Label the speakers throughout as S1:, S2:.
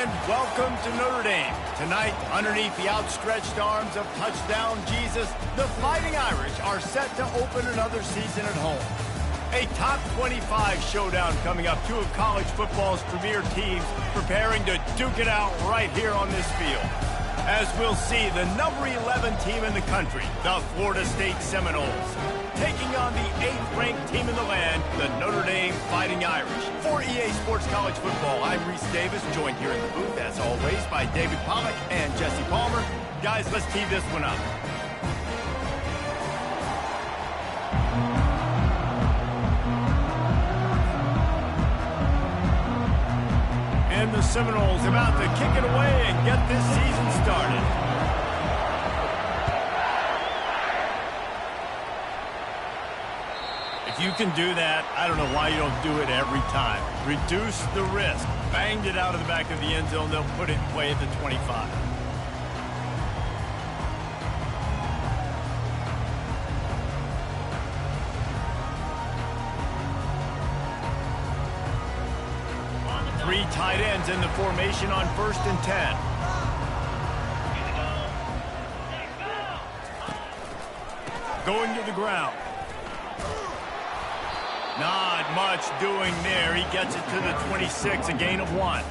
S1: And welcome to Notre Dame. Tonight, underneath the outstretched arms of touchdown Jesus, the Fighting Irish are set to open another season at home. A top 25 showdown coming up. Two of college football's premier teams preparing to duke it out right here on this field. As we'll see, the number 11 team in the country, the Florida State Seminoles, taking on the 8th-ranked team in the land, the Notre Dame Fighting Irish. For EA Sports College Football, I'm Reese Davis, joined here in the booth, as always, by David Pollack and Jesse Palmer. Guys, let's tee this one up. And the Seminoles about to kick it away and get this season started. If you can do that, I don't know why you don't do it every time. Reduce the risk. Banged it out of the back of the end zone. They'll put it in play at the 25. Three tight ends in the formation on 1st and 10. Going to the ground. Not much doing there. He gets it to the 26, a gain of 1.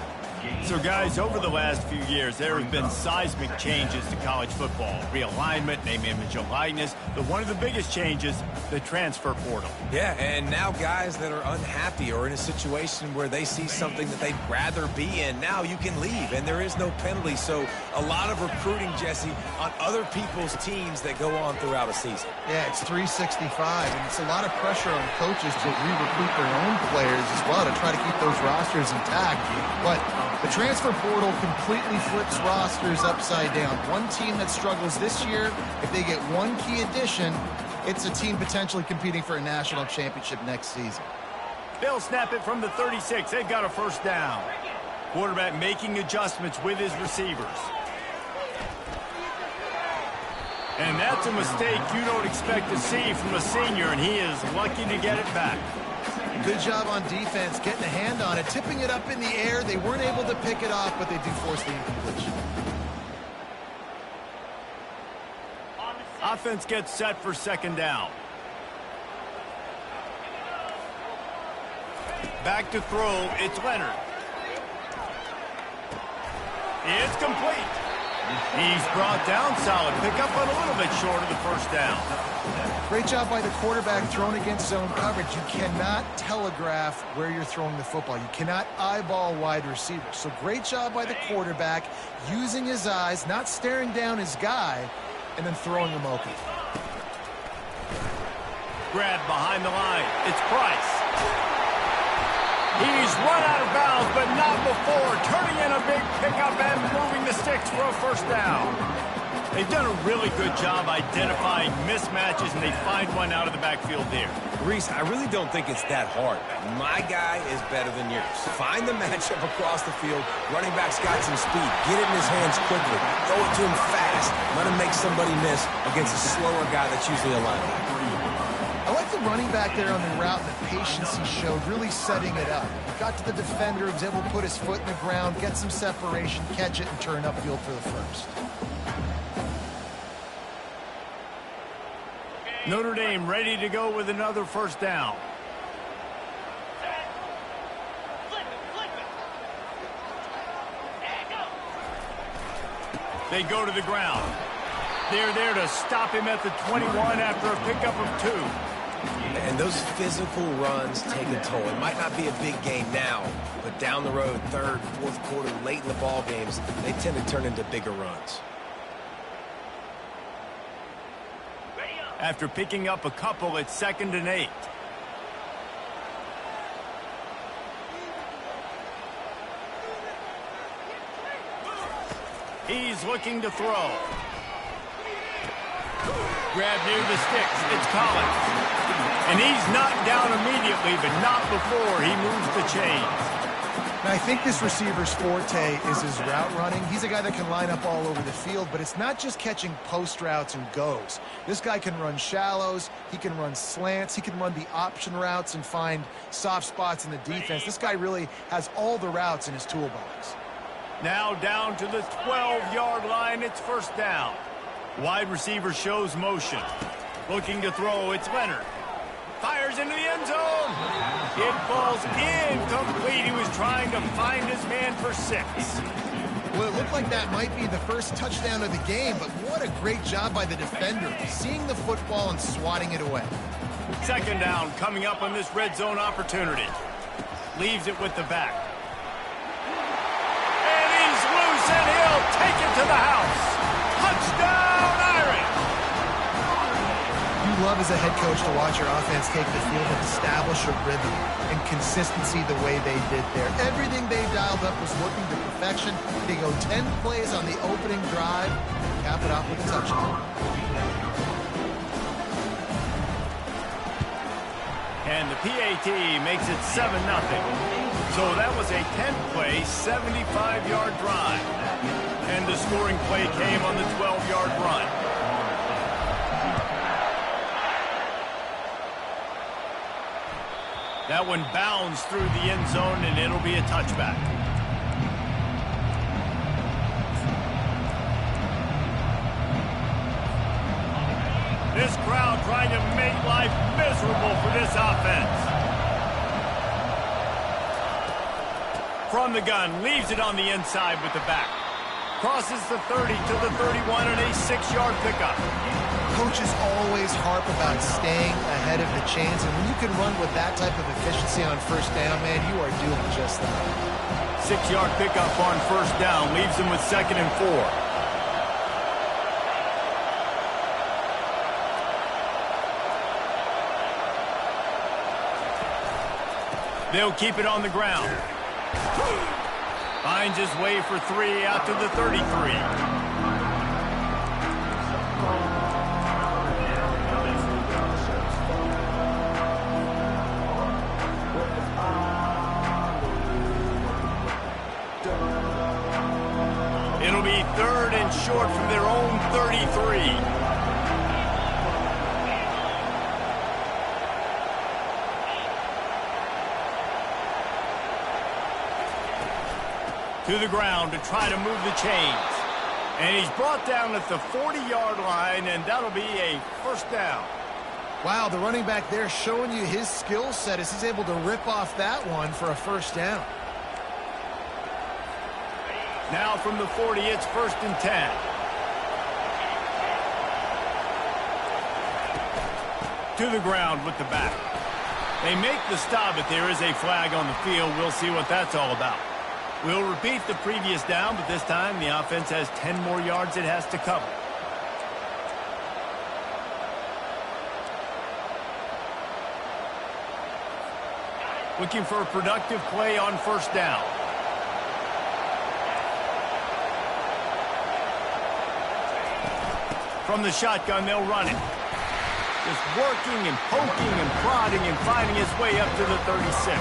S1: So, guys, over the last few years, there have been seismic changes to college football. Realignment, name, image, and likeness. But one of the biggest changes, the transfer portal.
S2: Yeah, and now guys that are unhappy or in a situation where they see something that they'd rather be in, now you can leave, and there is no penalty. So a lot of recruiting, Jesse, on other people's teams that go on throughout a season.
S3: Yeah, it's 365, and it's a lot of pressure on coaches to re-recruit their own players as well to try to keep those rosters intact. But the transfer portal completely flips rosters upside down. One team that struggles this year, if they get one key addition, it's a team potentially competing for a national championship next season.
S1: They'll snap it from the 36. They've got a first down. Quarterback making adjustments with his receivers. And that's a mistake you don't expect to see from a senior, and he is lucky to get it back.
S3: Good job on defense, getting a hand on it, tipping it up in the air. They weren't able to pick it off, but they do force the incompletion.
S1: Offense gets set for 2nd down. Back to throw, it's Leonard. It's complete. He's brought down, solid pickup, but a little bit short of the first down.
S3: Great job by the quarterback thrown against zone coverage. You cannot telegraph where you're throwing the football. You cannot eyeball wide receivers. So great job by the quarterback using his eyes, not staring down his guy, and then throwing him open.
S1: Grab behind the line. It's Price. He's run out of bounds, but not before. Turning in a big pickup and moving the sticks for a first down. They've done a really good job identifying mismatches, and they find one out of the backfield there.
S2: Reese, I really don't think it's that hard. My guy is better than yours. Find the matchup across the field. Running back's got some speed. Get it in his hands quickly. Throw it to him fast. Let him make somebody miss against a slower guy that's usually a linebacker.
S3: I like the running back there on the route and the patience he showed, really setting it up. He got to the defender, was able to put his foot in the ground, get some separation, catch it, and turn upfield for the first.
S1: Notre Dame ready to go with another first down. They go to the ground. They're there to stop him at the 21 after a pickup of 2.
S2: And those physical runs take a toll. It might not be a big game now, but down the road, 3rd, 4th quarter, late in the ball games, they tend to turn into bigger runs.
S1: After picking up a couple, it's 2nd and 8. He's looking to throw. Grab near the sticks. It's Collins. And he's knocked down immediately, but not before he moves the chains.
S3: Now, I think this receiver's forte is his route running. He's a guy that can line up all over the field, but it's not just catching post routes and goes. This guy can run shallows, he can run slants, he can run the option routes and find soft spots in the defense. This guy really has all the routes in his toolbox.
S1: Now down to the 12-yard line. It's first down. Wide receiver shows motion. Looking to throw. It's Leonard. Fires into the end zone. It falls incomplete. He was trying to find his man for 6.
S3: Well, it looked like that might be the first touchdown of the game, but what a great job by the defender, seeing the football and swatting it away.
S1: Second down coming up on this red zone opportunity. Leaves it with the back. And he's loose, and he'll take it to the house. Touchdown, Irish!
S3: You love as a head coach to watch your offense take the field and establish a rhythm and consistency the way they did there. Everything they dialed up was working to perfection. They go 10 plays on the opening drive, cap it off with a touchdown.
S1: And the PAT makes it 7-0. So that was a 10-play, 75-yard drive. And the scoring play came on the 12-yard run. That one bounds through the end zone, and it'll be a touchback. This crowd trying to make life miserable for this offense. From the gun, leaves it on the inside with the back. Crosses the 30 to the 31 and a 6-yard pickup.
S3: Coaches always harp about staying ahead of the chains, and when you can run with that type of efficiency on first down, man, you are doing just that.
S1: 6-yard pickup on first down, leaves them with 2nd and 4. They'll keep it on the ground. Finds his way for 3 out to the 33. It'll be 3rd and short from their own 33. To the ground to try to move the chains. And he's brought down at the 40-yard line, and that'll be a first down.
S3: Wow, the running back there showing you his skill set as he's able to rip off that one for a first down.
S1: Now from the 40, it's 1st and 10. To the ground with the back. They make the stop, but there is a flag on the field. We'll see what that's all about. We'll repeat the previous down, but this time the offense has 10 more yards it has to cover. Looking for a productive play on first down. From the shotgun, they'll run it. Just working and poking and prodding and finding his way up to the 36.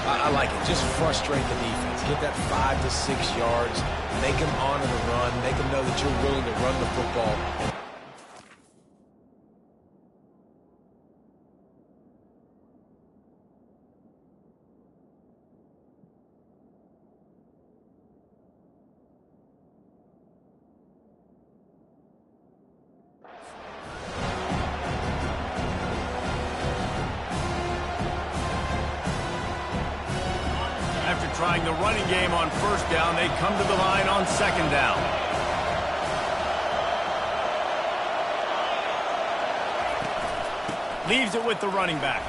S2: I like it. Just frustrate the defense. Get that 5 to 6 yards. Make them honor the run. Make them know that you're willing to run the football.
S1: After trying the running game on first down, they come to the line on second down. Leaves it with the running back.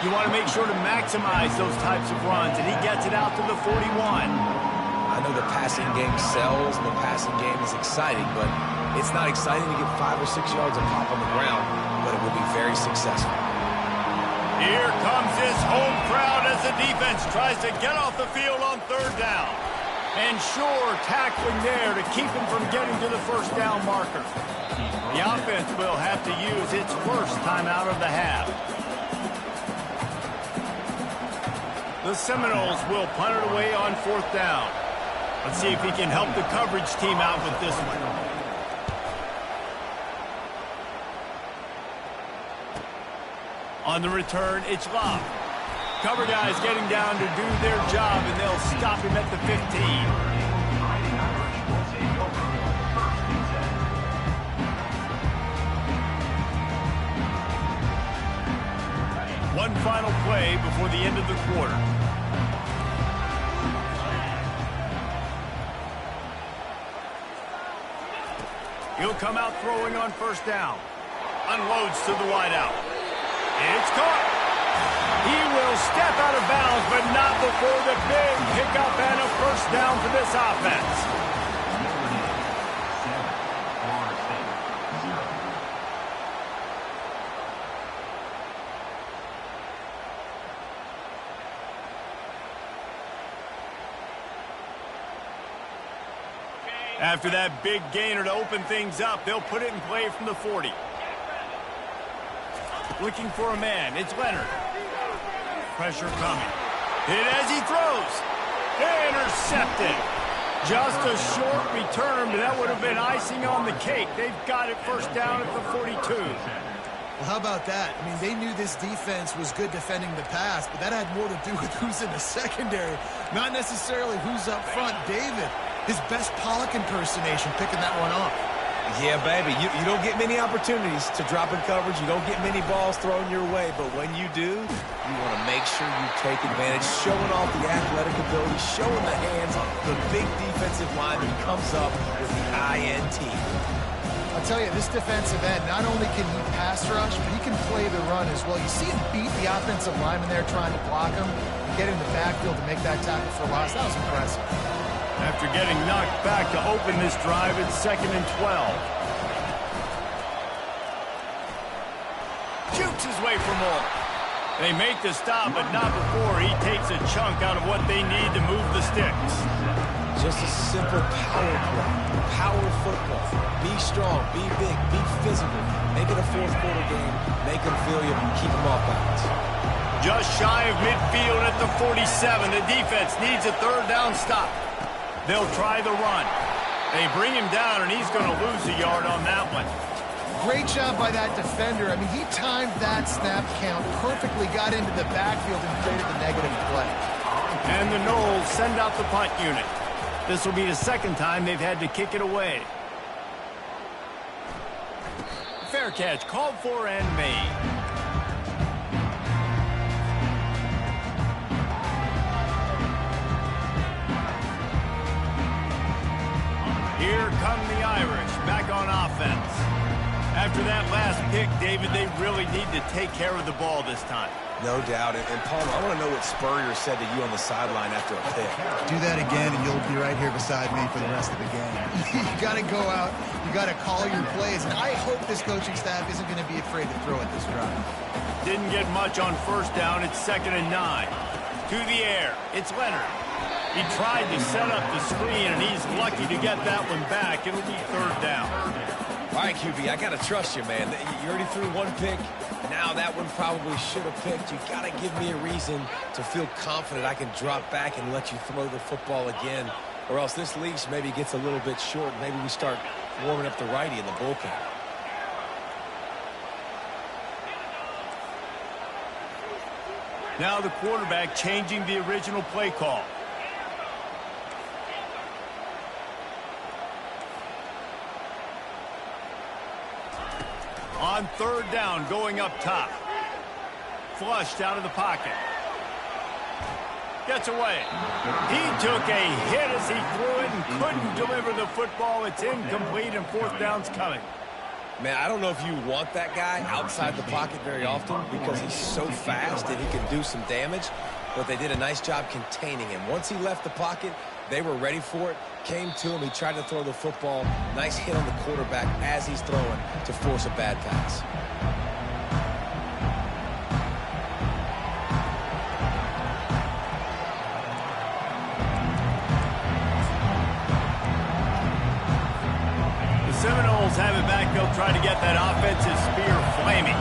S1: You want to make sure to maximize those types of runs, and he gets it out to the 41.
S2: I know the passing game sells and the passing game is exciting, but it's not exciting to get 5 or 6 yards of pop on the ground, but it will be very successful.
S1: Here comes his home crowd as the defense tries to get off the field on third down. And sure, tackling there to keep him from getting to the first down marker. The offense will have to use its first timeout of the half. The Seminoles will punt it away on fourth down. Let's see if he can help the coverage team out with this one. On the return, it's Love. Cover guys getting down to do their job, and they'll stop him at the 15. One final play before the end of the quarter. He'll come out throwing on first down. Unloads to the wideout. It's caught. He will step out of bounds, but not before the big pickup and a first down for this offense. After that big gainer to open things up, they'll put it in play from the 40. Looking for a man, it's Leonard. Pressure coming. Hit as he throws. Intercepted. Just a short return, but that would have been icing on the cake. They've got it first down at the 42.
S3: Well, how about that? I mean, they knew this defense was good defending the pass, but that had more to do with who's in the secondary, not necessarily who's up front. David, his best Pollock impersonation, picking that one off.
S2: Yeah, baby, you don't get many opportunities to drop in coverage. You don't get many balls thrown your way, but when you do, you want to make sure you take advantage, showing off the athletic ability, showing the hands. The big defensive lineman comes up with the INT.
S3: I'll tell you, this defensive end, not only can he pass rush, but he can play the run as well. You see him beat the offensive lineman there trying to block him, and get in the backfield to make that tackle for loss. That was impressive.
S1: After getting knocked back to open this drive, it's 2nd and 12. Shoots his way for more. They make the stop, but not before he takes a chunk out of what they need to move the sticks.
S2: Just a simple power play. Power football. Be strong, be big, be physical. Make it a fourth quarter game. Make them feel you, keep them off balance.
S1: Just shy of midfield at the 47. The defense needs a third down stop. They'll try the run. They bring him down, and he's going to lose a yard on that one.
S3: Great job by that defender. I mean, he timed that snap count perfectly, got into the backfield, and created the negative play.
S1: And the Noles send out the punt unit. This will be the second time they've had to kick it away. Fair catch, called for and made. Here come the Irish, back on offense. After that last pick, David, they really need to take care of the ball this time.
S2: No doubt. And Palmer, I want to know what Spurrier said to you on the sideline after a pick.
S3: Do that again, and you'll be right here beside me for the rest of the game. You got to go out. You got to call your plays. And I hope this coaching staff isn't going to be afraid to throw at this drive.
S1: Didn't get much on first down. It's 2nd and 9. To the air. It's Leonard. He tried to set up the screen, and he's lucky to get that one back. It'll be third down.
S2: All right, QB, I got to trust you, man. You already threw one pick. Now that one probably should have picked. You got to give me a reason to feel confident I can drop back and let you throw the football again. Or else this leash maybe gets a little bit short. Maybe we start warming up the righty in the bullpen.
S1: Now the quarterback changing the original play call. On third down, going up top. Flushed out of the pocket. Gets away. He took a hit as he threw it and couldn't deliver the football. It's incomplete, and fourth down's coming.
S2: Man, I don't know if you want that guy outside the pocket very often because he's so fast and he can do some damage, but they did a nice job containing him. Once he left the pocket, they were ready for it, came to him, he tried to throw the football. Nice hit on the quarterback as he's throwing to force a bad pass.
S1: Seminoles have it back. They'll try to get that offensive spear flaming.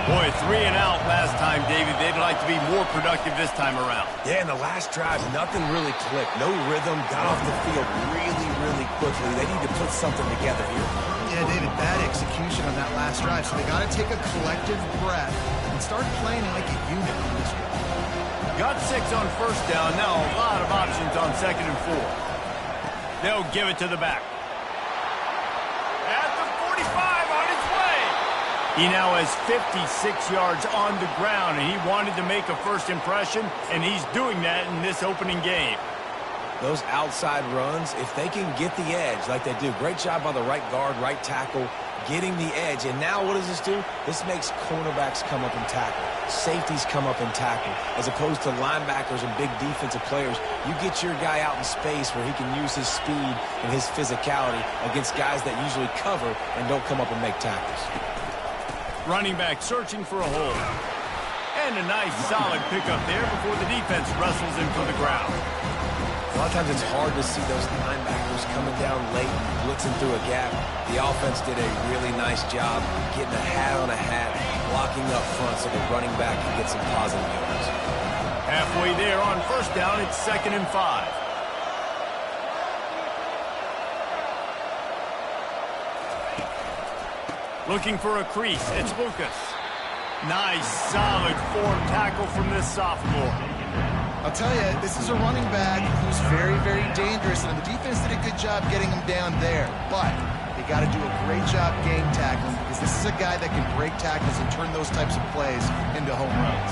S1: Boy, 3 and out last time, David. They'd like to be more productive this time around.
S2: Yeah, in the last drive, nothing really clicked. No rhythm, got off the field really, really quickly. They need to put something together here.
S3: Yeah, David, bad execution on that last drive. So they got to take a collective breath and and start playing like a unit on this one.
S1: Got 6 on first down. Now a lot of options on 2nd and 4. They'll give it to the back. At the 45 on its way. He now has 56 yards on the ground, and he wanted to make a first impression, and he's doing that in this opening game.
S2: Those outside runs, if they can get the edge like they do, great job by the right guard, right tackle, getting the edge. And now what does this do? This makes cornerbacks come up and tackle. Safeties come up and tackle. As opposed to linebackers and big defensive players, you get your guy out in space where he can use his speed and his physicality against guys that usually cover and don't come up and make tackles.
S1: Running back searching for a hole. And a nice solid pickup there before the defense wrestles him to the ground.
S2: A lot of times it's hard to see those linebackers coming down late, blitzing through a gap. The offense did a really nice job getting a hat on a hat, blocking up front so the running back can get some positive yards.
S1: Halfway there on first down, it's 2nd and 5. Looking for a crease, it's Lucas. Nice, solid form tackle from this sophomore.
S3: I'll tell you, this is a running back who's very, very dangerous, and the defense did a good job getting him down there. But they got to do a great job game tackling, because this is a guy that can break tackles and turn those types of plays into home runs.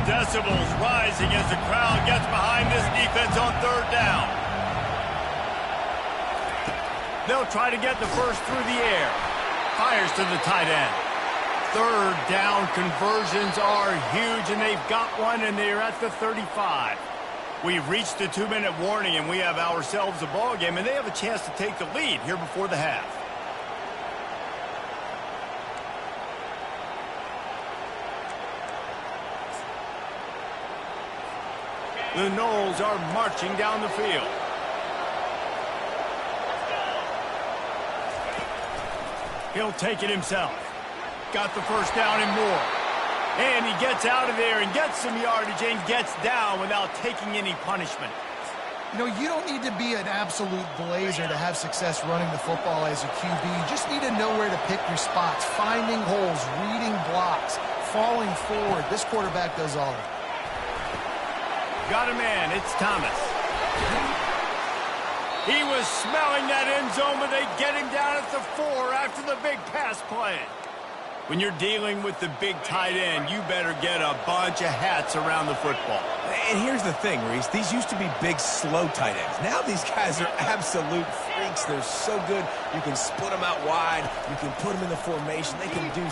S1: Decibels rising as the crowd gets behind this defense on 3rd down. They'll try to get the first through the air. Fires to the tight end. 3rd down conversions are huge, and they've got one, and they're at the 35. We've reached the 2-minute warning, and we have ourselves a ball game, and they have a chance to take the lead here before the half. The Noles are marching down the field. He'll take it himself. Got the first down and more. And he gets out of there and gets some yardage and gets down without taking any punishment.
S3: You know, you don't need to be an absolute blazer to have success running the football as a QB. You just need to know where to pick your spots, finding holes, reading blocks, falling forward. This quarterback does all of it.
S1: Got a man. It's Thomas. He was smelling that end zone, but they get him down at the 4 after the big pass play. When you're dealing with the big tight end, you better get a bunch of hats around the football.
S2: And here's the thing, Reese. These used to be big, slow tight ends. Now these guys are absolute freaks. They're so good. You can split them out wide. You can put them in the formation. They can do...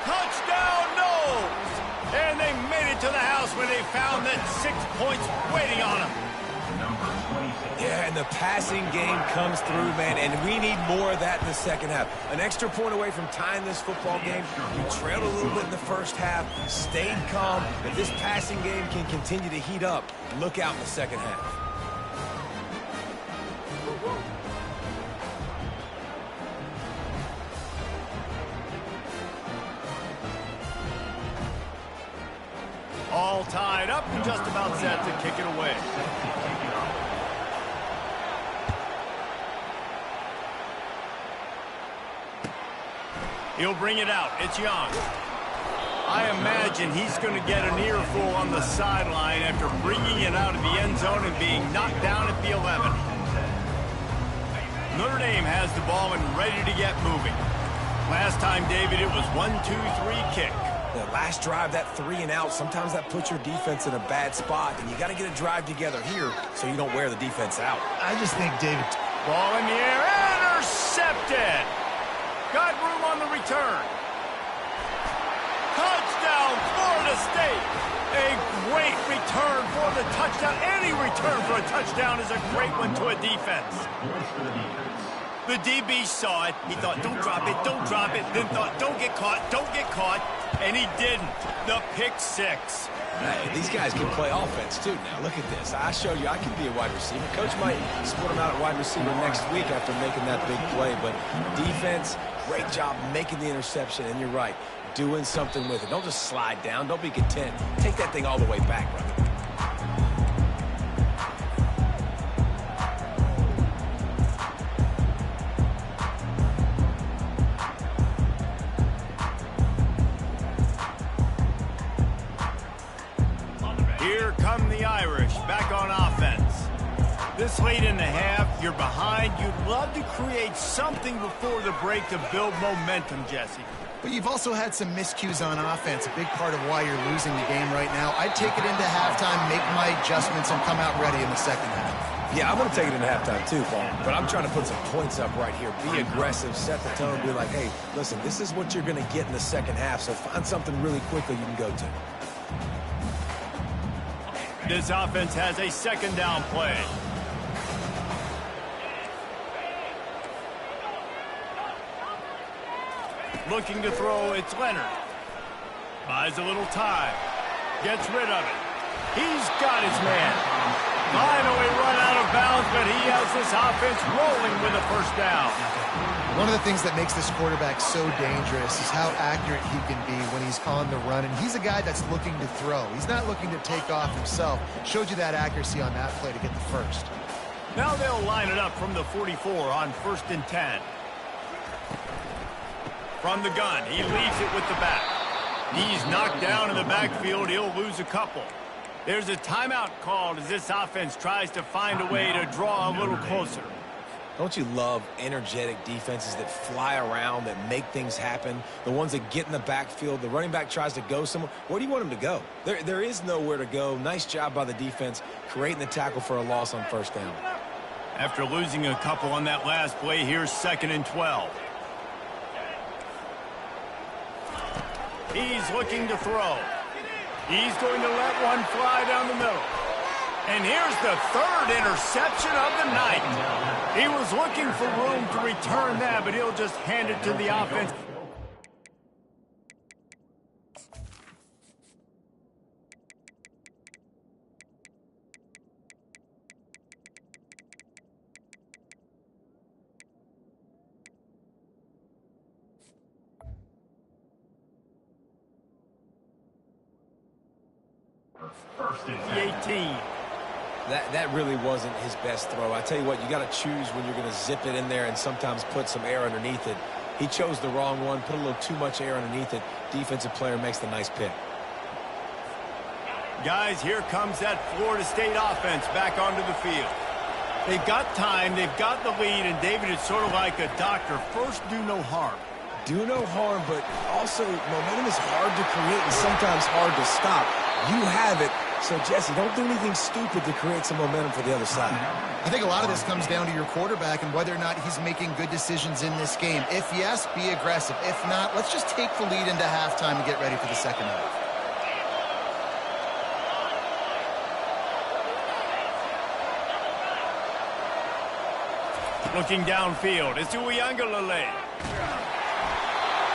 S1: Touchdown, Noles! And they made it to the house when they found that 6 points waiting on them.
S2: Yeah, and the passing game comes through, man, and we need more of that in the second half. An extra point away from tying this football game. You trailed a little bit in the first half, stayed calm. If this passing game can continue to heat up, look out in the second half.
S1: All tied up and just about set to kick it away. He'll bring it out. It's Young. I imagine he's going to get an earful on the sideline after bringing it out of the end zone and being knocked down at the 11. Notre Dame has the ball and ready to get moving. Last time, David, it was 1-2-3 kick.
S2: The last drive, that 3 and out, sometimes that puts your defense in a bad spot, and you got to get a drive together here so you don't wear the defense out.
S3: I just think David...
S1: Ball in the air, intercepted! Got room on the return. Touchdown, Florida State! A great return for the touchdown. Any return for a touchdown is a great one to a defense. The DB saw it. He thought, don't drop it, don't drop it. Then thought, don't get caught, don't get caught. And he didn't. The pick 6.
S2: Hey, these guys can play offense, too. Now, look at this. I showed you I can be a wide receiver. Coach might split him out at wide receiver next week after making that big play. But defense, great job making the interception. And you're right, doing something with it. Don't just slide down. Don't be content. Take that thing all the way back, brother.
S1: Here come the Irish back on offense. This late in the half, you're behind. You'd love to create something before the break to build momentum, Jesse.
S3: But you've also had some miscues on offense, a big part of why you're losing the game right now. I'd take it into halftime, make my adjustments, and come out ready in the second half.
S2: Yeah, I'm going to take it into halftime too, Paul. But I'm trying to put some points up right here. Be aggressive, set the tone, be like, hey, listen, this is what you're going to get in the second half, so find something really quickly you can go to.
S1: This offense has a second down play. Looking to throw, it's Leonard. Buys a little time. Gets rid of it. He's got his man. Finally run out of bounds, but he has this offense rolling with a first down.
S3: One of the things that makes this quarterback so dangerous is how accurate he can be when he's on the run. And he's a guy that's looking to throw. He's not looking to take off himself. Showed you that accuracy on that play to get the first.
S1: Now they'll line it up from the 44 on 1st and 10. From the gun, he leaves it with the back. He's knocked down in the backfield. He'll lose a couple. There's a timeout called as this offense tries to find a way to draw a little closer.
S2: Don't you love energetic defenses that fly around, that make things happen? The ones that get in the backfield, the running back tries to go somewhere. Where do you want him to go? There is nowhere to go. Nice job by the defense, creating the tackle for a loss on first down.
S1: After losing a couple on that last play, here's 2nd and 12. He's looking to throw. He's going to let one fly down the middle. And here's the 3rd interception of the night. He was looking for room to return that, but he'll just hand it to the offense. First and 18.
S2: That really wasn't his best throw. I tell you what, you got to choose when you're going to zip it in there and sometimes put some air underneath it. He chose the wrong one, put a little too much air underneath it. Defensive player makes the nice pick.
S1: Guys, here comes that Florida State offense back onto the field. They've got time, they've got the lead, and David, it's sort of like a doctor. First, do no harm.
S2: Do no harm, but also momentum is hard to create and sometimes hard to stop. You have it. So, Jesse, don't do anything stupid to create some momentum for the other side.
S3: I think a lot of this comes down to your quarterback and whether or not he's making good decisions in this game. If yes, be aggressive. If not, let's just take the lead into halftime and get ready for the second half.
S1: Looking downfield, it's Uiagalelei.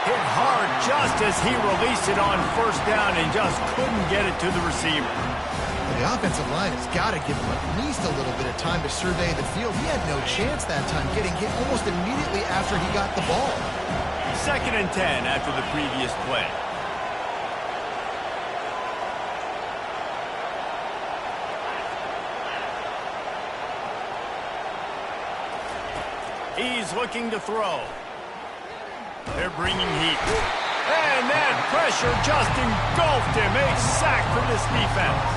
S1: Hit hard just as he released it on first down and just couldn't get it to the receiver.
S3: The offensive line has got to give him at least a little bit of time to survey the field. He had no chance that time, getting hit almost immediately after he got the ball.
S1: 2nd and 10 after the previous play. He's looking to throw. They're bringing heat. And that pressure just engulfed him. A sack for this defense.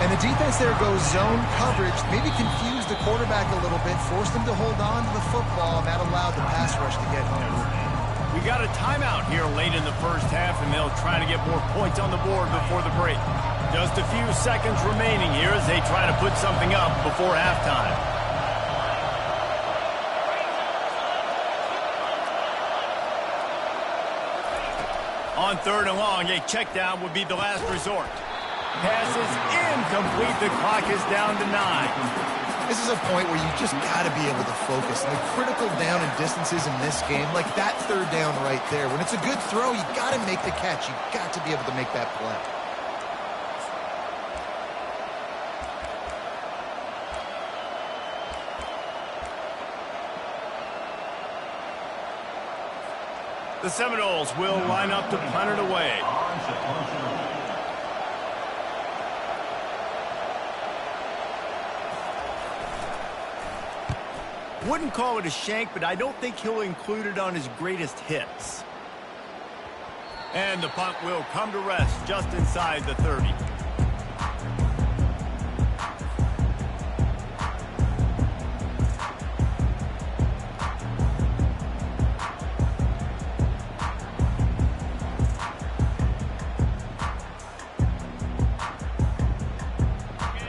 S3: And the defense there goes zone coverage, maybe confused the quarterback a little bit, forced him to hold on to the football, and that allowed the pass rush to get home.
S1: We got a timeout here late in the first half, and they'll try to get more points on the board before the break. Just a few seconds remaining here as they try to put something up before halftime. On 3rd and long, a check down would be the last resort. Pass is incomplete. The clock is down to 9.
S3: This is a point where you just got to be able to focus. And the critical down and distances in this game, like that 3rd down right there. When it's a good throw, you got to make the catch. You got to be able to make that play.
S1: The Seminoles will line up to punt it away. Wouldn't call it a shank, but I don't think he'll include it on his greatest hits. And the punt will come to rest just inside the 30.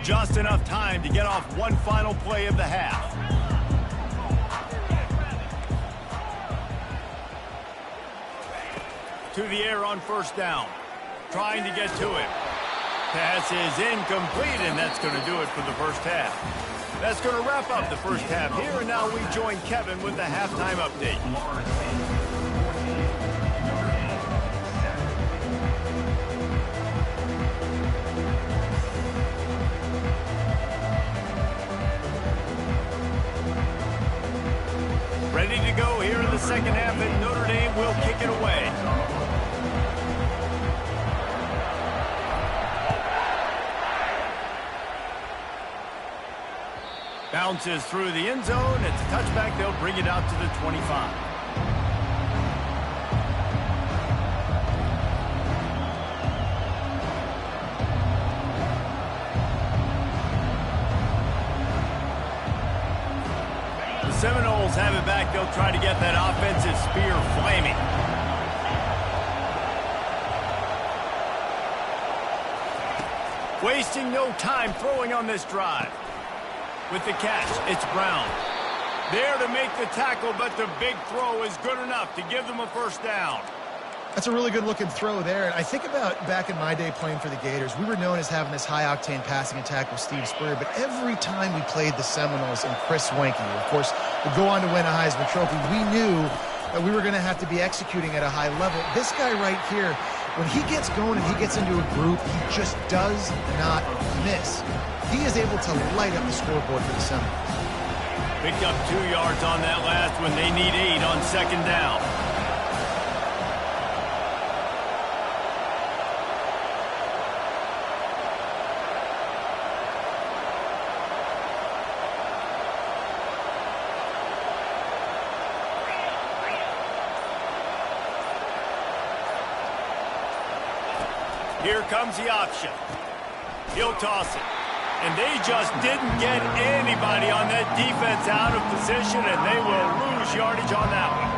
S1: Just enough time to get off one final play of the half. To the air on first down. Trying to get to it. Pass is incomplete, and that's going to do it for the first half. That's going to wrap up the first half here, and now we join Kevin with the halftime update. Ready to go here in the second half, and Notre Dame will kick it away. Bounces through the end zone. It's a touchback. They'll bring it out to the 25. The Seminoles have it back. They'll try to get that offensive spear flaming. Wasting no time throwing on this drive. With the catch, it's Brown. There to make the tackle, but the big throw is good enough to give them a first down.
S3: That's a really good-looking throw there. And I think about back in my day playing for the Gators, we were known as having this high-octane passing attack with Steve Spurrier, but every time we played the Seminoles and Chris Weinke, of course, would go on to win a Heisman Trophy, we knew that we were going to have to be executing at a high level. This guy right here, when he gets going and he gets into a group, he just does not miss. He is able to light up the scoreboard for the Seminoles.
S1: Picked up 2 yards on that last one. They need 8 on second down. Here comes the option. He'll toss it. And they just didn't get anybody on that defense out of position, and they will lose yardage on that one.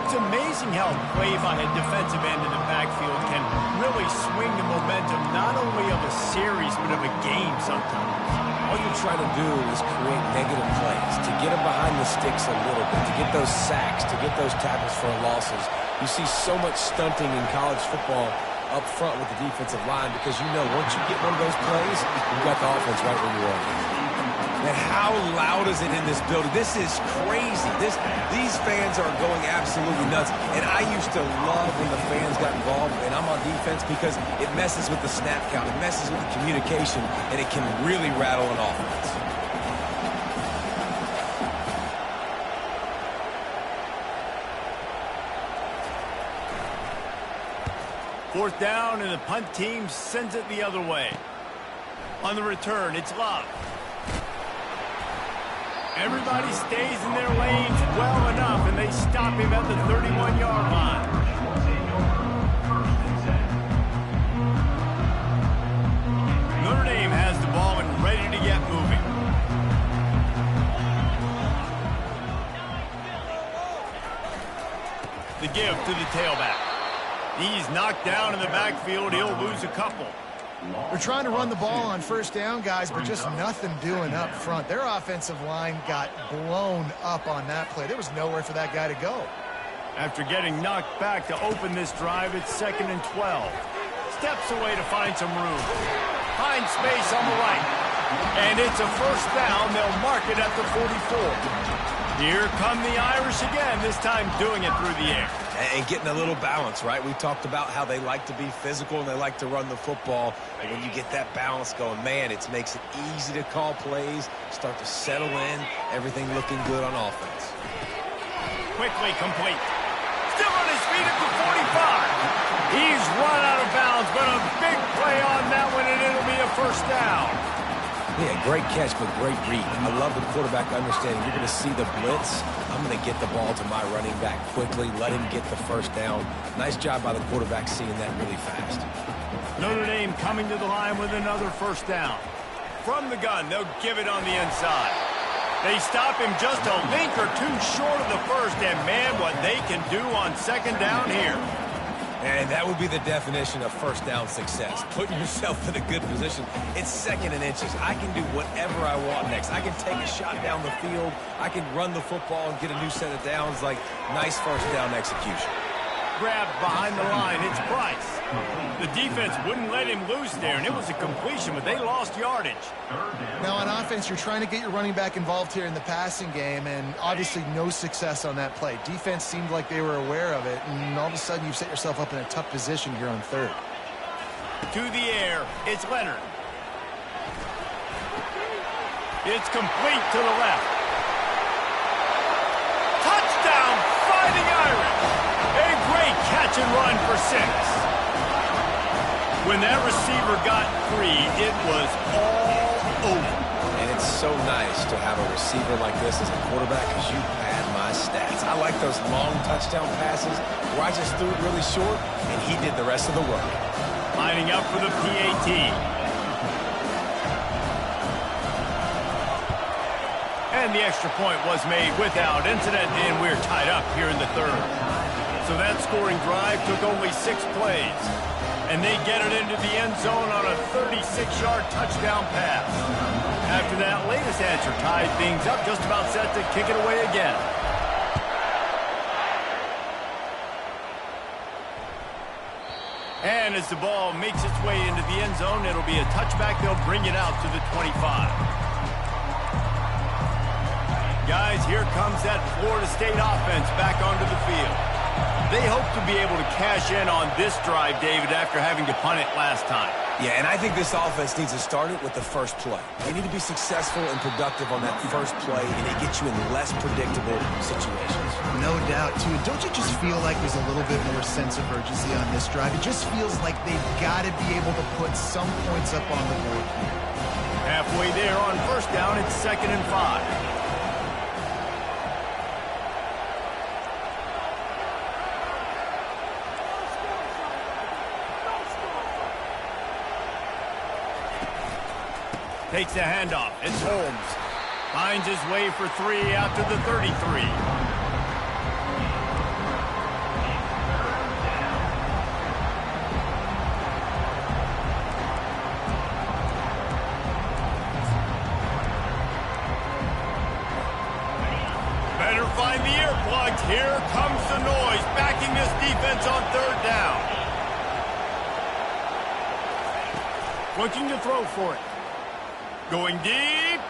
S1: It's amazing how play by a defensive end in the backfield can really swing the momentum not only of a series, but of a game sometimes.
S2: All you're trying to do is create negative plays, to get them behind the sticks a little bit, to get those sacks, to get those tackles for losses. You see so much stunting in college football up front with the defensive line because you know once you get one of those plays, you've got the offense right where you are. And how loud is it in this building? This is crazy. These fans are going absolutely nuts. And I used to love when the fans got involved, and I'm on defense because it messes with the snap count, it messes with the communication, and it can really rattle an offense.
S1: Fourth down, and the punt team sends it the other way. On the return, it's Love. Everybody stays in their lanes well enough, and they stop him at the 31-yard line. Notre Dame has the ball and ready to get moving. The give to the tailback. He's knocked down in the backfield. He'll lose a couple.
S3: They're trying to run the ball on first down, guys, but just nothing doing up front. Their offensive line got blown up on that play. There was nowhere for that guy to go.
S1: After getting knocked back to open this drive, it's 2nd and 12. Steps away to find some room. Finds space on the right. And it's a first down. They'll mark it at the 44. Here come the Irish again, this time doing it through the air.
S2: And getting a little balance, right? We talked about how they like to be physical and they like to run the football. And when you get that balance going, man, it makes it easy to call plays, start to settle in, everything looking good on offense.
S1: Quickly complete. Still on his feet at the 45. He's run out of bounds, but a big play on that one, and it'll be a first down.
S2: Yeah, great catch, but great read. I love the quarterback understanding. You're going to see the blitz. I'm going to get the ball to my running back quickly, let him get the first down. Nice job by the quarterback seeing that really fast.
S1: Notre Dame coming to the line with another first down. From the gun, they'll give it on the inside. They stop him just a link or two short of the first, and man, what they can do on second down here.
S2: And that would be the definition of first down success. Putting yourself in a good position. It's second and inches. I can do whatever I want next. I can take a shot down the field. I can run the football and get a new set of downs. Like, nice first down execution.
S1: Grabbed behind the line. It's Price. The defense wouldn't let him loose there, and it was a completion, but they lost yardage.
S3: Now on offense, you're trying to get your running back involved here in the passing game, and obviously no success on that play. Defense seemed like they were aware of it, and all of a sudden you've set yourself up in a tough position here on third.
S1: To the air, it's Leonard. It's complete to the left. Touchdown, Fighting Irish! A great catch and run for 6. When that receiver got free, it was all over.
S2: And it's so nice to have a receiver like this as a quarterback because you pad my stats. I like those long touchdown passes where I just threw it really short and he did the rest of the work.
S1: Lining up for the PAT. And the extra point was made without incident, and we're tied up here in the third. So that scoring drive took only 6 plays. And they get it into the end zone on a 36-yard touchdown pass. After that latest answer tied things up, just about set to kick it away again. And as the ball makes its way into the end zone, it'll be a touchback. They'll bring it out to the 25. Guys, here comes that Florida State offense back onto the field. They hope to be able to cash in on this drive, David, after having to punt it last time.
S2: Yeah, and I think this offense needs to start it with the first play. They need to be successful and productive on that first play, and it gets you in less predictable situations.
S4: No doubt, too. Don't you just feel like there's a little bit more sense of urgency on this drive? It just feels like they've got to be able to put some points up on the board here.
S1: Halfway there on first down, it's 2nd and 5. Takes the handoff. It's Holmes. Finds his way for 3 out to the 33. Better find the earplugs. Here comes the noise, backing this defense on 3rd down. Looking to throw for it. Going deep.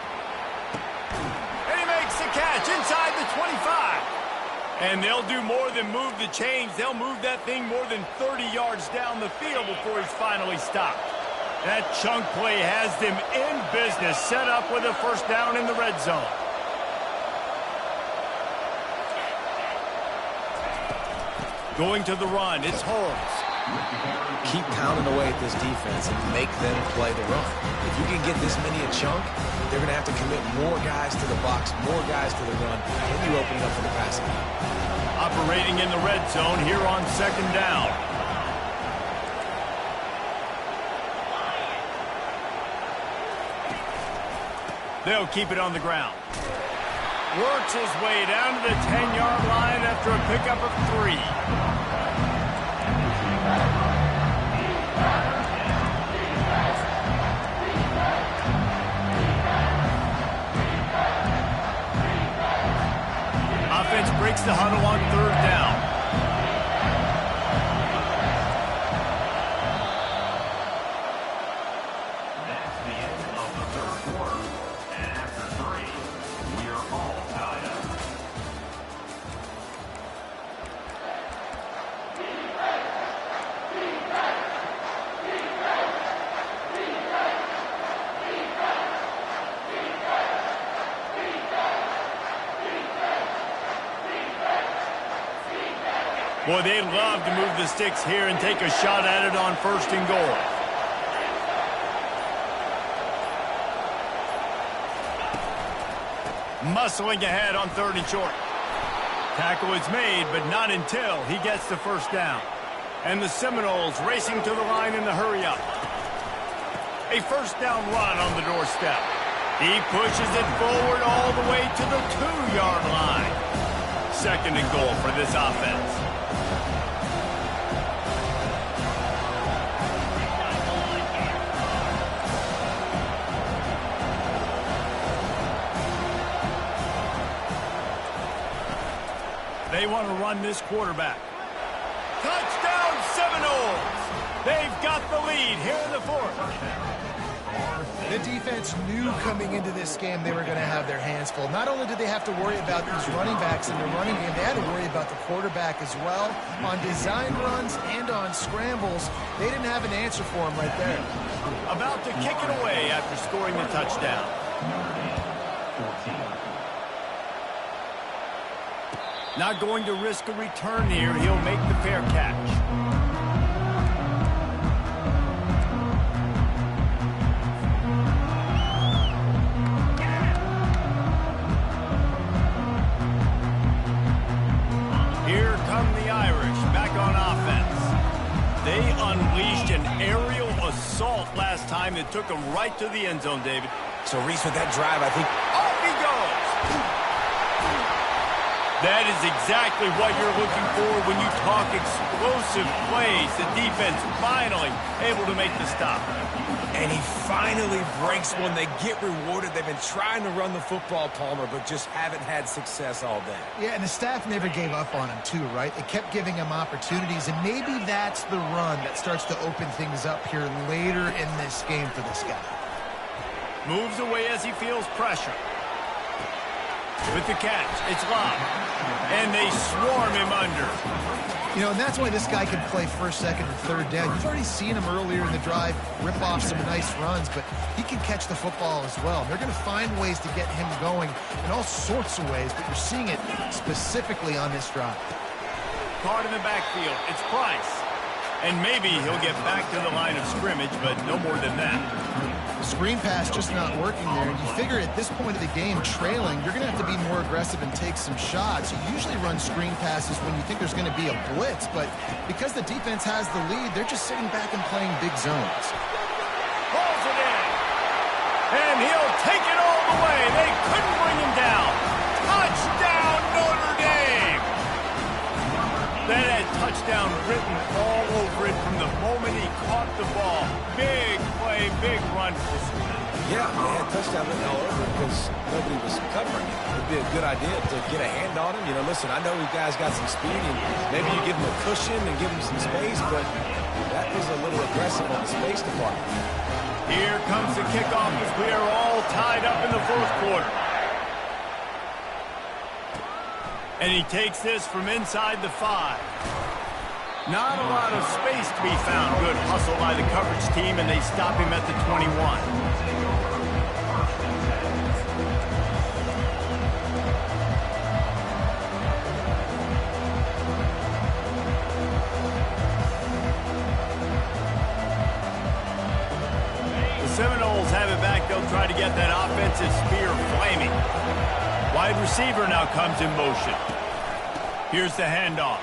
S1: And he makes the catch inside the 25. And they'll do more than move the chains. They'll move that thing more than 30 yards down the field before he's finally stopped. That chunk play has them in business, set up with a first down in the red zone. Going to the run, it's Holmes.
S2: Keep pounding away at this defense and make them play the run. If you can get this many a chunk, they're going to have to commit more guys to the box, more guys to the run, and you open it up for the passing game.
S1: Operating in the red zone here on 2nd down. They'll keep it on the ground. Works his way down to the 10-yard line after a pickup of 3. Offense breaks the huddle on 3rd down.
S5: That's the end of the 3rd quarter. And after 3, we are all tied up.
S1: Boy, they'd love to move the sticks here and take a shot at it on 1st and goal. Muscling ahead on 3rd and short. Tackle is made, but not until he gets the first down. And the Seminoles racing to the line in the hurry-up. A first down run on the doorstep. He pushes it forward all the way to the 2-yard line. 2nd and goal for this offense. They want to run this quarterback. Touchdown Seminoles! They've got the lead here in the fourth.
S4: The defense knew coming into this game they were going to have their hands full. Not only did they have to worry about these running backs in the running game, they had to worry about the quarterback as well. On design runs and on scrambles, they didn't have an answer for him right there.
S1: About to kick it away after scoring the touchdown. Not going to risk a return here. He'll make the fair catch. Here come the Irish back on offense. They unleashed an aerial assault last time that took them right to the end zone, David.
S2: So, Reese, with that drive, I think...
S1: Off he goes! That is exactly what you're looking for when you talk explosive plays. The defense finally able to make the stop.
S2: And he finally breaks one. They get rewarded. They've been trying to run the football, Palmer, but just haven't had success all day.
S4: Yeah, and the staff never gave up on him, too, right? They kept giving him opportunities, and maybe that's the run that starts to open things up here later in this game for this guy.
S1: Moves away as he feels pressure. With the catch, it's Love. And they swarm him under.
S4: You know, and that's why this guy can play first, second, and third down. You've already seen him earlier in the drive rip off some nice runs, but he can catch the football as well. They're going to find ways to get him going in all sorts of ways, but you're seeing it specifically on this drive.
S1: Caught in the backfield, it's Price. And maybe he'll get back to the line of scrimmage, but no more than that.
S4: Screen pass just not working there. And you figure at this point of the game, trailing, you're going to have to be more aggressive and take some shots. You usually run screen passes when you think there's going to be a blitz, but because the defense has the lead, they're just sitting back and playing big zones.
S1: Pulls it in. And he'll take it all the way. They couldn't bring him down. Touchdown, Notre Dame! That had touchdown written all over it from the moment he caught the ball. Big play, big run for the school.
S2: Yeah, they had touchdown written all over it because nobody was covering it. It would be a good idea to get a hand on him. You know, listen, I know you guys got some speed, and maybe you give him a cushion and give him some space, but that was a little aggressive on the space department.
S1: Here comes the kickoff as we are all tied up in the fourth quarter. And he takes this from inside the 5. Not a lot of space to be found. Good hustle by the coverage team, and they stop him at the 21. The Seminoles have it back. They'll try to get that offensive spear flaming. Wide receiver now comes in motion. Here's the handoff.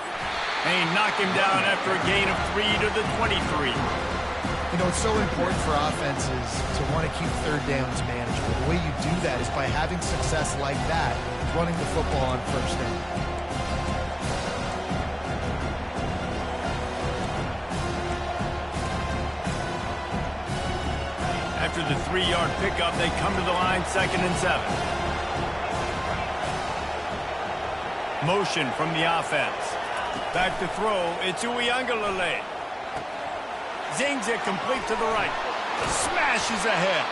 S1: And he knocked him down after a gain of 3 to the 23.
S4: You know, it's so important for offenses to want to keep third downs manageable. The way you do that is by having success like that, running the football on first down.
S1: After the 3-yard pickup, they come to the line, 2nd and 7. Motion from the offense. Back to throw, it's Uiagalelei. Zings it complete to the right. Smashes ahead.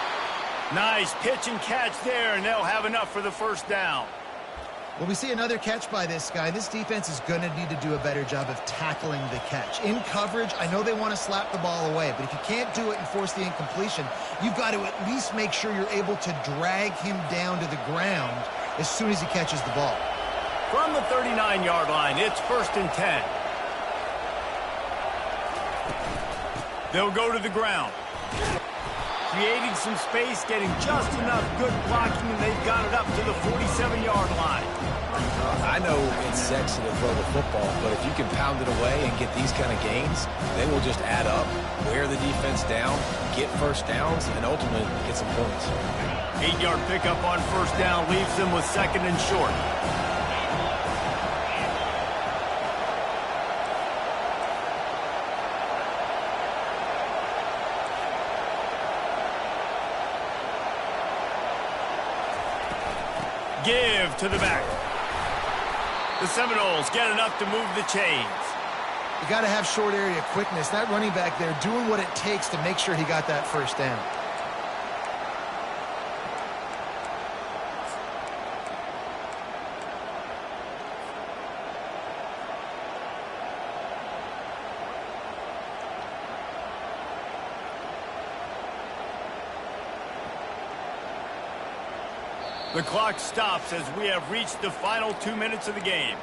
S1: Nice pitch and catch there, and they'll have enough for the first down.
S4: Well, we see another catch by this guy. This defense is going to need to do a better job of tackling the catch. In coverage, I know they want to slap the ball away, but if you can't do it and force the incompletion, you've got to at least make sure you're able to drag him down to the ground as soon as he catches the ball.
S1: From the 39-yard line, it's 1st and 10. They'll go to the ground. Creating some space, getting just enough good blocking, and they've got it up to the 47-yard line.
S2: I know it's sexy to throw the football, but if you can pound it away and get these kind of gains, they will just add up, wear the defense down, get first downs, and ultimately get some points.
S1: 8-yard pickup on first down leaves them with 2nd and short. Give to the back. The Seminoles get enough to move the chains.
S4: You got to have short area quickness. That running back there doing what it takes to make sure he got that first down.
S1: The clock stops as we have reached the final 2 minutes of the game.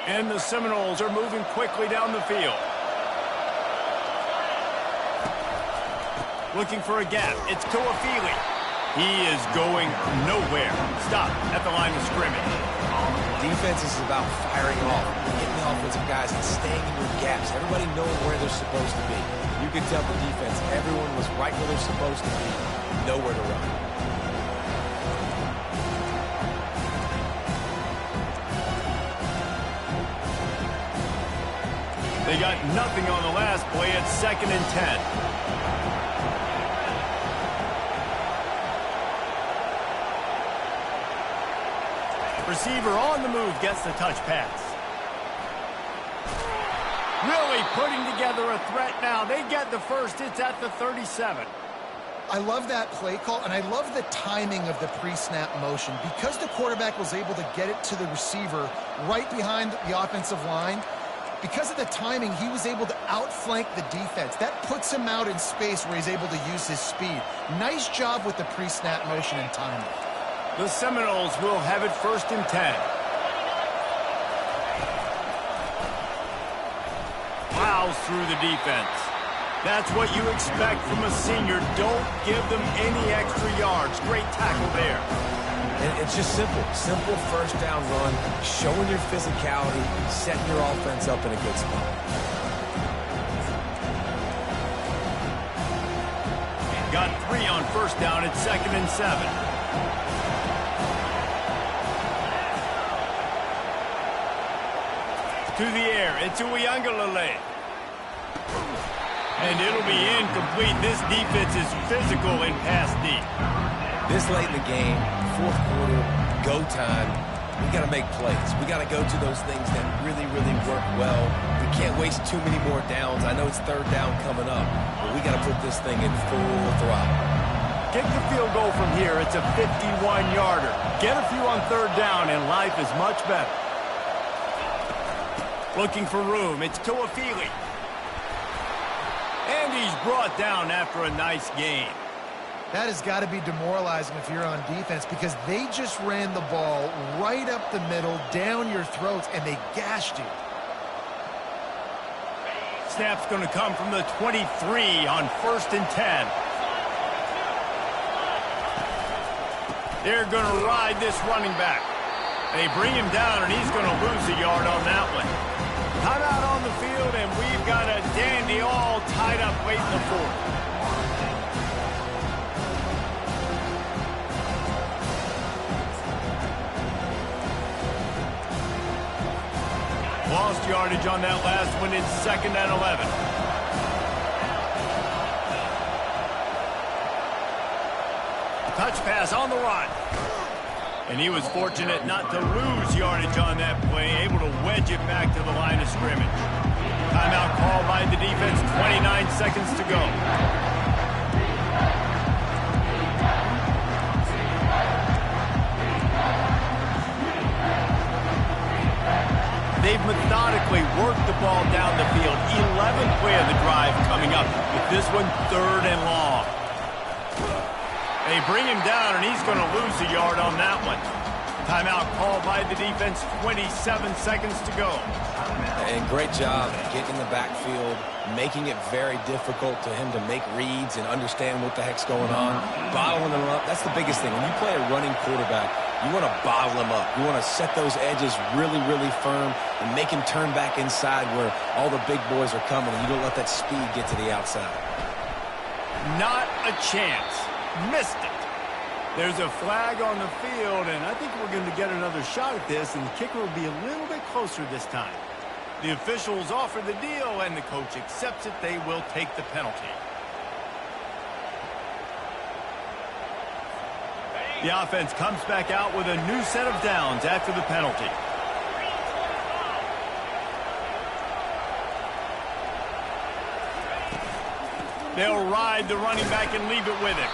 S1: And the Seminoles are moving quickly down the field. Looking for a gap. It's Toafili. He is going nowhere. Stop at the line of scrimmage.
S2: Defense is about firing off, getting the offensive guys and staying in your gaps. Everybody knowing where they're supposed to be. You could tell the defense, everyone was right where they're supposed to be. Nowhere to run.
S1: They got nothing on the last play. It's 2nd and 10. Receiver on the move gets the touch pass. Really putting together a threat now. They get the first. It's at the 37.
S4: I love that play call, and I love the timing of the pre-snap motion. Because the quarterback was able to get it to the receiver right behind the offensive line, because of the timing, he was able to outflank the defense. That puts him out in space where he's able to use his speed. Nice job with the pre-snap motion and timing.
S1: The Seminoles will have it 1st and 10. Plows through the defense. That's what you expect from a senior. Don't give them any extra yards. Great tackle there.
S2: And it's just simple. Simple first down run, showing your physicality, setting your offense up in a good spot.
S1: Got 3 on 1st down. It's 2nd and 7. To the air, it's Uiagalelei. And it'll be incomplete. This defense is physical in pass deep.
S2: This late in the game, 4th quarter, go time, we got to make plays. We got to go to those things that really, really work well. We can't waste too many more downs. I know it's 3rd down coming up, but we got to put this thing in full throttle.
S1: Kick the field goal from here. It's a 51-yarder. Get a few on 3rd down, and life is much better. Looking for room. It's Toafili. And he's brought down after a nice game.
S4: That has got to be demoralizing if you're on defense, because they just ran the ball right up the middle, down your throats, and they gashed you.
S1: Snap's going to come from the 23 on 1st and 10. They're going to ride this running back. They bring him down, and he's going to lose a yard on that one. Timeout on the field, and we've got a dandy all tied up late in the 4th. Lost yardage on that last one. It's 2nd and 11. Touch pass on the run. And he was fortunate not to lose yardage on that play, able to wedge it back to the line of scrimmage. Timeout called by the defense, 29 seconds to go. They've methodically worked the ball down the field. 11th play of the drive coming up, with this one 3rd and long. They bring him down, and he's going to lose a yard on that one. Timeout called by the defense, 27 seconds to go.
S2: And great job getting in the backfield, making it very difficult to him to make reads and understand what the heck's going on. Bottling them up, that's the biggest thing. When you play a running quarterback, you want to bottle them up. You want to set those edges really, really firm and make him turn back inside where all the big boys are coming, and you don't let that speed get to the outside.
S1: Not a chance. Missed it. There's a flag on the field, and I think we're going to get another shot at this, and the kicker will be a little bit closer this time. The officials offer the deal, and the coach accepts it. They will take the penalty. The offense comes back out with a new set of downs after the penalty. They'll ride the running back and leave it with him.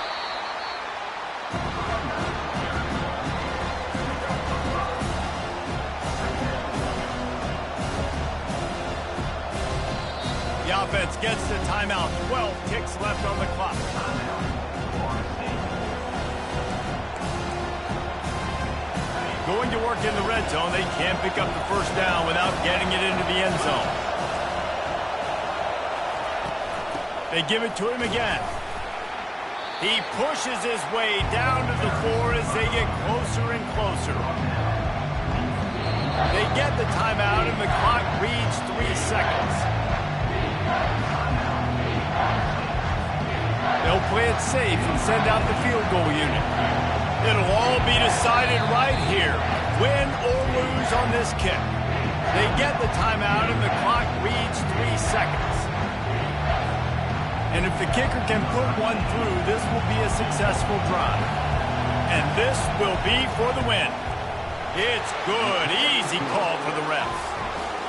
S1: The offense gets the timeout. 12 ticks left on the clock. Going to work in the red zone. They can't pick up the first down without getting it into the end zone. They give it to him again. He pushes his way down to the floor as they get closer and closer. They get the timeout, and the clock reads 3 seconds. They'll play it safe and send out the field goal unit. It'll all be decided right here, win or lose on this kick. They get the timeout, and the clock reads 3 seconds. And if the kicker can put one through, this will be a successful drive. And this will be for the win. It's good. Easy call for the refs.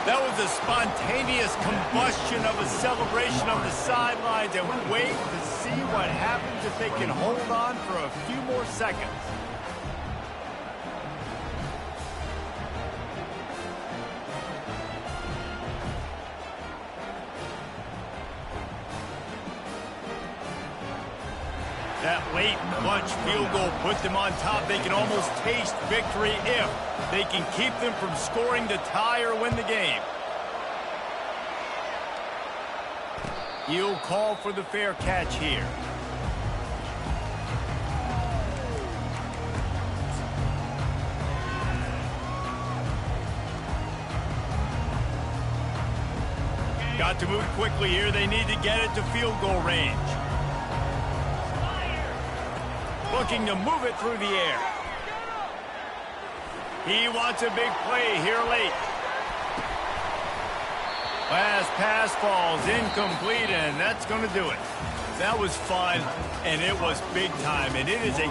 S1: That was a spontaneous combustion of a celebration on the sidelines, and wait to see what happens if they can hold on for a few more seconds. That late clutch field goal put them on top. They can almost taste victory if they can keep them from scoring to tie or win the game. He'll call for the fair catch here. Got to move quickly here. They need to get it to field goal range. Looking to move it through the air. He wants a big play here late. Last pass falls incomplete, and that's going to do it. That was fun, and it was big time, and it is a